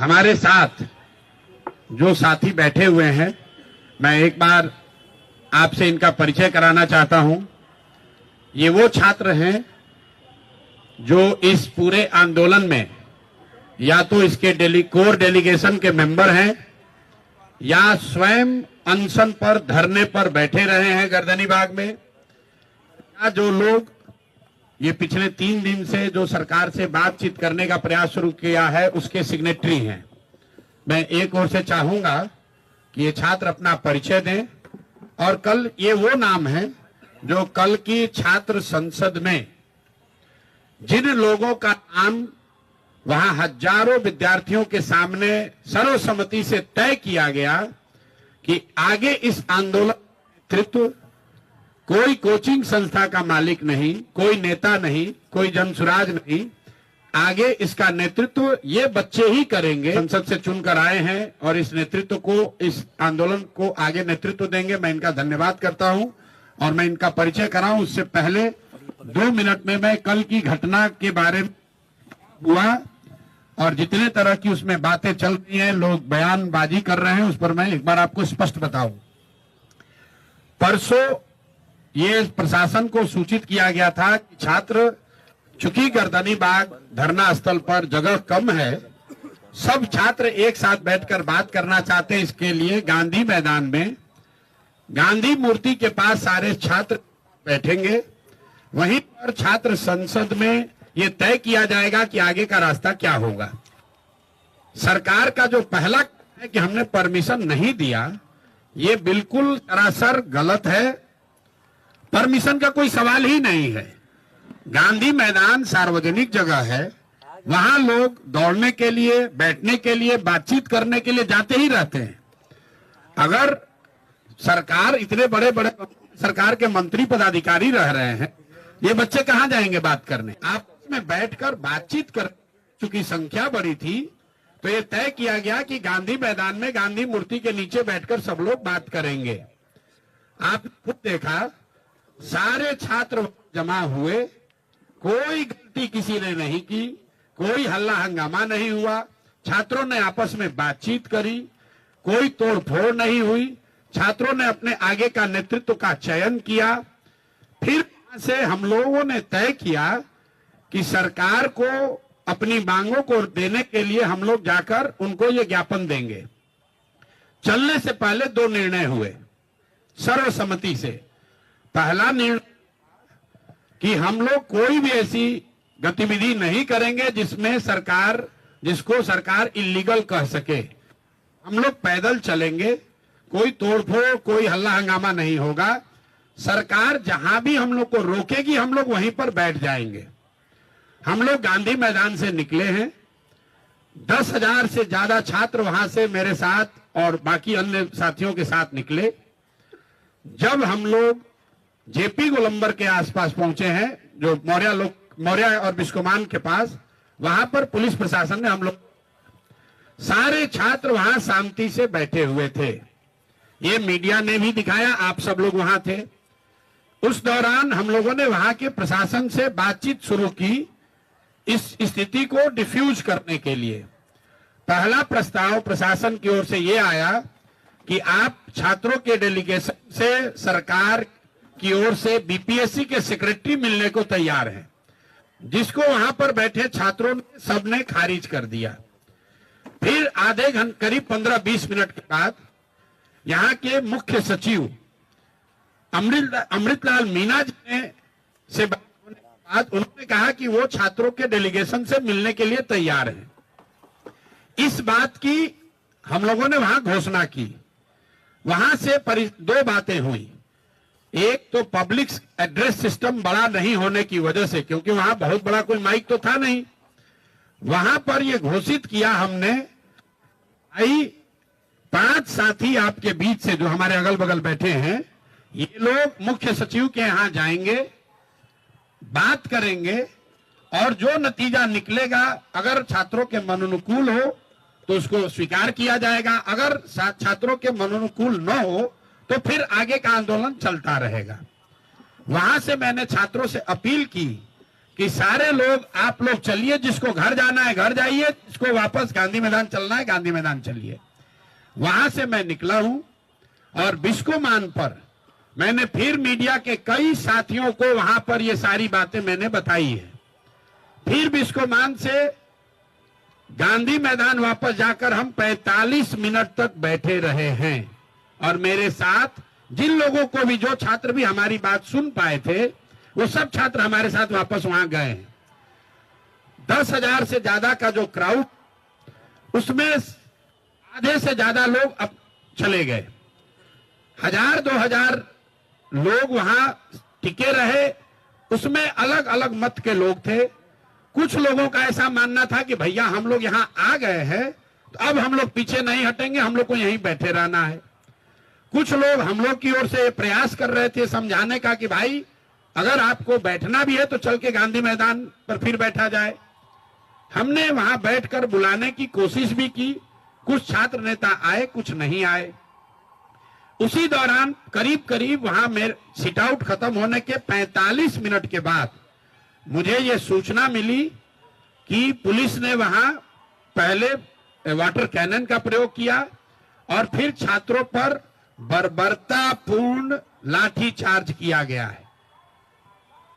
हमारे साथ जो साथी बैठे हुए हैं, मैं एक बार आपसे इनका परिचय कराना चाहता हूं। ये वो छात्र हैं जो इस पूरे आंदोलन में या तो इसके कोर डेलीगेशन के मेंबर हैं या स्वयं अनशन पर, धरने पर बैठे रहे हैं गर्दनी बाग में, या जो लोग ये पिछले 3 दिन से जो सरकार से बातचीत करने का प्रयास शुरू किया है उसके सिग्नेटरी हैं। मैं एक ओर से चाहूंगा कि ये छात्र अपना परिचय दें, और कल ये वो नाम है जो कल की छात्र संसद में जिन लोगों का नाम वहां हजारों विद्यार्थियों के सामने सर्वसम्मति से तय किया गया कि आगे इस आंदोलन नेतृत्व कोई कोचिंग संस्था का मालिक नहीं, कोई नेता नहीं, कोई जनसुराज नहीं, आगे इसका नेतृत्व ये बच्चे ही करेंगे। संसद से चुनकर आए हैं और इस नेतृत्व को, इस आंदोलन को आगे नेतृत्व देंगे। मैं इनका धन्यवाद करता हूं और मैं इनका परिचय कराऊं उससे पहले 2 मिनट में मैं कल की घटना के बारे में हुआ और जितने तरह की उसमें बातें चल रही हैं, लोग बयानबाजी कर रहे हैं, उस पर मैं एक बार आपको स्पष्ट बताऊं। परसों ये प्रशासन को सूचित किया गया था कि छात्र, चूंकि गर्दनी बाग धरना स्थल पर जगह कम है, सब छात्र एक साथ बैठकर बात करना चाहते हैं। इसके लिए गांधी मैदान में गांधी मूर्ति के पास सारे छात्र बैठेंगे। वहीं पर छात्र संसद में ये तय किया जाएगा कि आगे का रास्ता क्या होगा। सरकार का जो पहला है कि हमने परमिशन नहीं दिया, ये बिल्कुल सरासर गलत है। परमिशन का कोई सवाल ही नहीं है। गांधी मैदान सार्वजनिक जगह है, वहां लोग दौड़ने के लिए, बैठने के लिए, बातचीत करने के लिए जाते ही रहते हैं। अगर सरकार, इतने बड़े बड़े सरकार के मंत्री पदाधिकारी रह रहे हैं, ये बच्चे कहां जाएंगे बात करने? आपस में बैठकर बातचीत कर, चूंकि संख्या बड़ी थी तो ये तय किया गया कि गांधी मैदान में गांधी मूर्ति के नीचे बैठकर सब लोग बात करेंगे। आप खुद देखा, सारे छात्र जमा हुए, कोई गलती किसी ने नहीं की, कोई हल्ला हंगामा नहीं हुआ, छात्रों ने आपस में बातचीत करी, कोई तोड़फोड़ नहीं हुई, छात्रों ने अपने आगे का नेतृत्व का चयन किया। फिर वहां से हम लोगों ने तय किया कि सरकार को अपनी मांगों को देने के लिए हम लोग जाकर उनको ये ज्ञापन देंगे। चलने से पहले 2 निर्णय हुए सर्वसम्मति से। पहला निर्णय कि हम लोग कोई भी ऐसी गतिविधि नहीं करेंगे जिसको सरकार इल्लीगल कह सके। हम लोग पैदल चलेंगे, कोई तोड़फोड़, कोई हल्ला हंगामा नहीं होगा। सरकार जहां भी हम लोग को रोकेगी, हम लोग वहीं पर बैठ जाएंगे। हम लोग गांधी मैदान से निकले हैं, 10,000 से ज्यादा छात्र वहां से मेरे साथ और बाकी अन्य साथियों के साथ निकले। जब हम लोग जेपी गोलंबर के आसपास पहुंचे हैं, जो मौर्य और बिस्कोमान के पास, वहां पर पुलिस प्रशासन ने, हम लोग सारे छात्र वहां शांति से बैठे हुए थे। ये मीडिया ने भी दिखाया, आप सब लोग वहां थे। उस दौरान हम लोगों ने वहां के प्रशासन से बातचीत शुरू की इस स्थिति को डिफ्यूज करने के लिए। पहला प्रस्ताव प्रशासन की ओर से ये आया कि आप छात्रों के डेलीगेशन से सरकार की ओर से बीपीएससी के सेक्रेटरी मिलने को तैयार हैं, जिसको वहां पर बैठे छात्रों ने सबने खारिज कर दिया। फिर आधे घंटे, करीब 15-20 मिनट के बाद यहां के मुख्य सचिव अमृतलाल मीना जी ने से बात होने के बाद उन्होंने कहा कि वो छात्रों के डेलीगेशन से मिलने के लिए तैयार हैं। इस बात की हम लोगों ने वहां घोषणा की। वहां से 2 बातें हुई। एक तो पब्लिक एड्रेस सिस्टम बड़ा नहीं होने की वजह से, क्योंकि वहां बहुत बड़ा कोई माइक तो था नहीं, वहां पर यह घोषित किया हमने, भाई 5 साथी आपके बीच से जो हमारे अगल बगल बैठे हैं, ये लोग मुख्य सचिव के यहां जाएंगे, बात करेंगे और जो नतीजा निकलेगा, अगर छात्रों के मनोनुकूल हो तो उसको स्वीकार किया जाएगा, अगर छात्रों के मनोनुकूल न हो तो फिर आगे का आंदोलन चलता रहेगा। वहां से मैंने छात्रों से अपील की कि सारे लोग, आप लोग चलिए, जिसको घर जाना है घर जाइए, जिसको वापस गांधी मैदान चलना है गांधी मैदान चलिए। वहां से मैं निकला हूं और बिस्कोमान पर मैंने फिर मीडिया के कई साथियों को वहां पर ये सारी बातें मैंने बताई है। फिर बिस्कोमान से गांधी मैदान वापस जाकर हम 45 मिनट तक बैठे रहे हैं और मेरे साथ जिन लोगों को भी, जो छात्र भी हमारी बात सुन पाए थे, वो सब छात्र हमारे साथ वापस वहां गए हैं। 10,000 से ज्यादा का जो क्राउड, उसमें आधे से ज्यादा लोग अब चले गए। 1,000-2,000 लोग वहां टिके रहे। उसमें अलग अलग मत के लोग थे। कुछ लोगों का ऐसा मानना था कि भैया हम लोग यहां आ गए हैं तो अब हम लोग पीछे नहीं हटेंगे, हम लोग को यहीं बैठे रहना है। कुछ लोग हम लोग की ओर से प्रयास कर रहे थे समझाने का कि भाई अगर आपको बैठना भी है तो चल के गांधी मैदान पर फिर बैठा जाए। हमने वहां बैठकर बुलाने की कोशिश भी की। कुछ छात्र नेता आए, कुछ नहीं आए। उसी दौरान करीब करीब वहां मेरे सिट आउट खत्म होने के 45 मिनट के बाद मुझे ये सूचना मिली कि पुलिस ने वहां पहले वाटर कैनन का प्रयोग किया और फिर छात्रों पर बर्बरतापूर्ण लाठीचार्ज किया गया है।